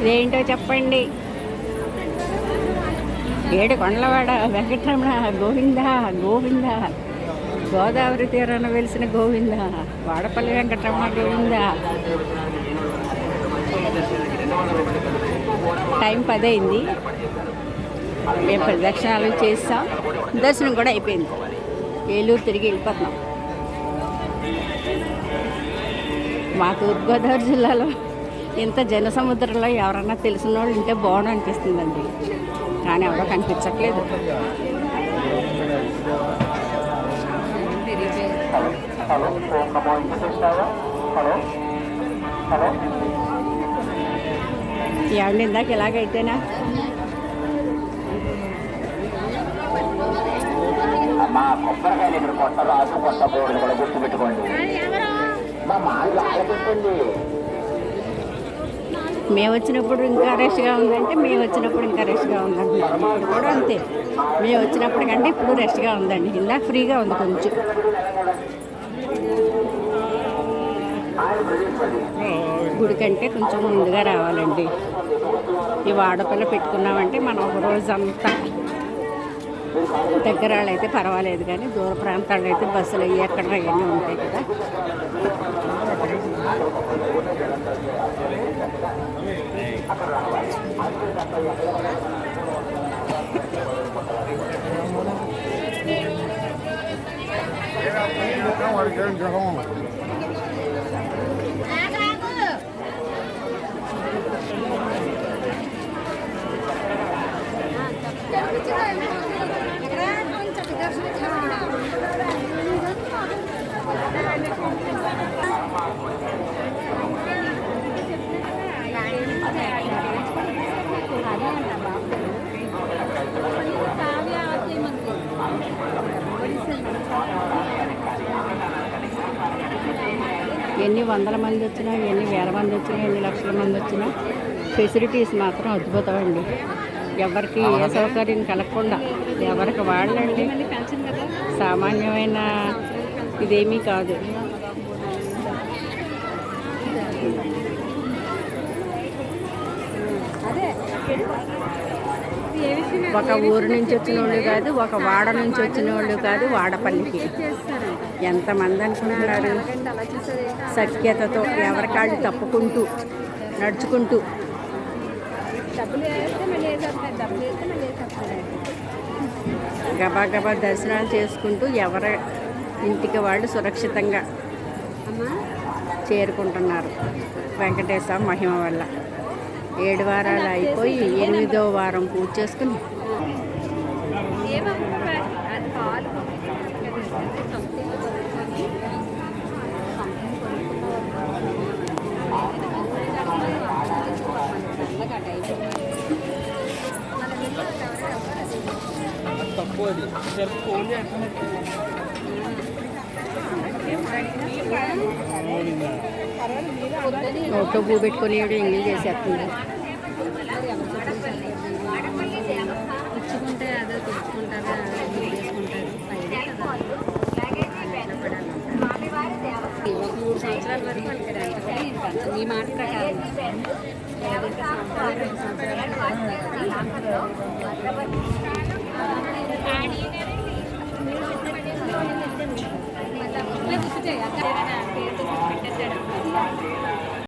ఇదేంటో చెప్పండి. ఏడు కొండలవాడ వెంకటరమణ గోవింద గోవింద, గోదావరి తీరాన వెలిసిన గోవింద, వాడపల్లి వెంకటరమణ గోవింద. టైం 10 అయింది. మేము ప్రదక్షిణాలు చేస్తాం, దర్శనం కూడా అయిపోయింది. ఏలూరు తిరిగి వెళ్ళిపోతున్నాం. మా తూర్పుగోదావరి జిల్లాలో ఇంత జనసముద్రంలో ఎవరన్నా తెలిసిన వాళ్ళు ఉంటే బాగుండు అనిపిస్తుందండి, కానీ ఎవరో కనిపించట్లేదు. ఏమండి ఇందాక ఇలాగైతేనా? కొబ్బరికాయలు ఇక్కడ కొత్త రాజు కొత్త బోర్డు కూడా గుర్తుపెట్టుకోండి. మేము వచ్చినప్పుడు ఇంకా రష్గా ఉందంటే, మేము వచ్చినప్పుడు ఇంకా రష్గా ఉందండి. ఇప్పుడు కూడా అంతే, మేము వచ్చినప్పటికంటే ఇప్పుడు రష్గా ఉందండి. ఇందాక ఫ్రీగా ఉంది కొంచెం. గుడి కంటే కొంచెం ముందుగా రావాలండి. ఈ వాడపల్లి పెట్టుకున్నామంటే మనం ఒక రోజంతా, దగ్గర అయితే పర్వాలేదు, కానీ దూర ప్రాంతాల్లో అయితే బస్సులు అయ్యి ఎక్కడ అవన్నీ ఉంటాయి కదా. ఎన్ని వందల మంది వచ్చినా, ఎన్ని వేల మంది వచ్చినా, ఎన్ని లక్షల మంది వచ్చినా ఫెసిలిటీస్ మాత్రం అద్భుతమండి. ఎవరికి ఏ సౌకర్యం కలగకుండా ఎవరికి వాళ్ళండి. సామాన్యమైన ఇదేమీ కాదు. ఒక ఊరు నుంచి వచ్చిన వాళ్ళు కాదు, ఒక వాడ నుంచి వచ్చిన వాళ్ళు కాదు, వాడపల్లికి ఎంతమంది అనుకుంటున్నారు. సఖ్యతతో ఎవరికాళ్ళు తప్పుకుంటూ నడుచుకుంటూ గబా గబా దర్శనాలు చేసుకుంటూ ఎవరి ఇంటికి వాళ్ళు సురక్షితంగా చేరుకుంటున్నారు వెంకటేశ్వర మహిమ వల్ల. 7 వారాలు అయిపోయి 8వ వారం పూజ చేసుకుని నోట్లో పువ్వు పెట్టుకొని ఎంగిల్ చేసేస్తుంది. ఇచ్చుకుంటే అదే తెచ్చుకుంటారా, ఒక 3 సంవత్సరాల వరకు వాళ్ళకి ఈ మాట ప్రకారం పెట్టేసాడు.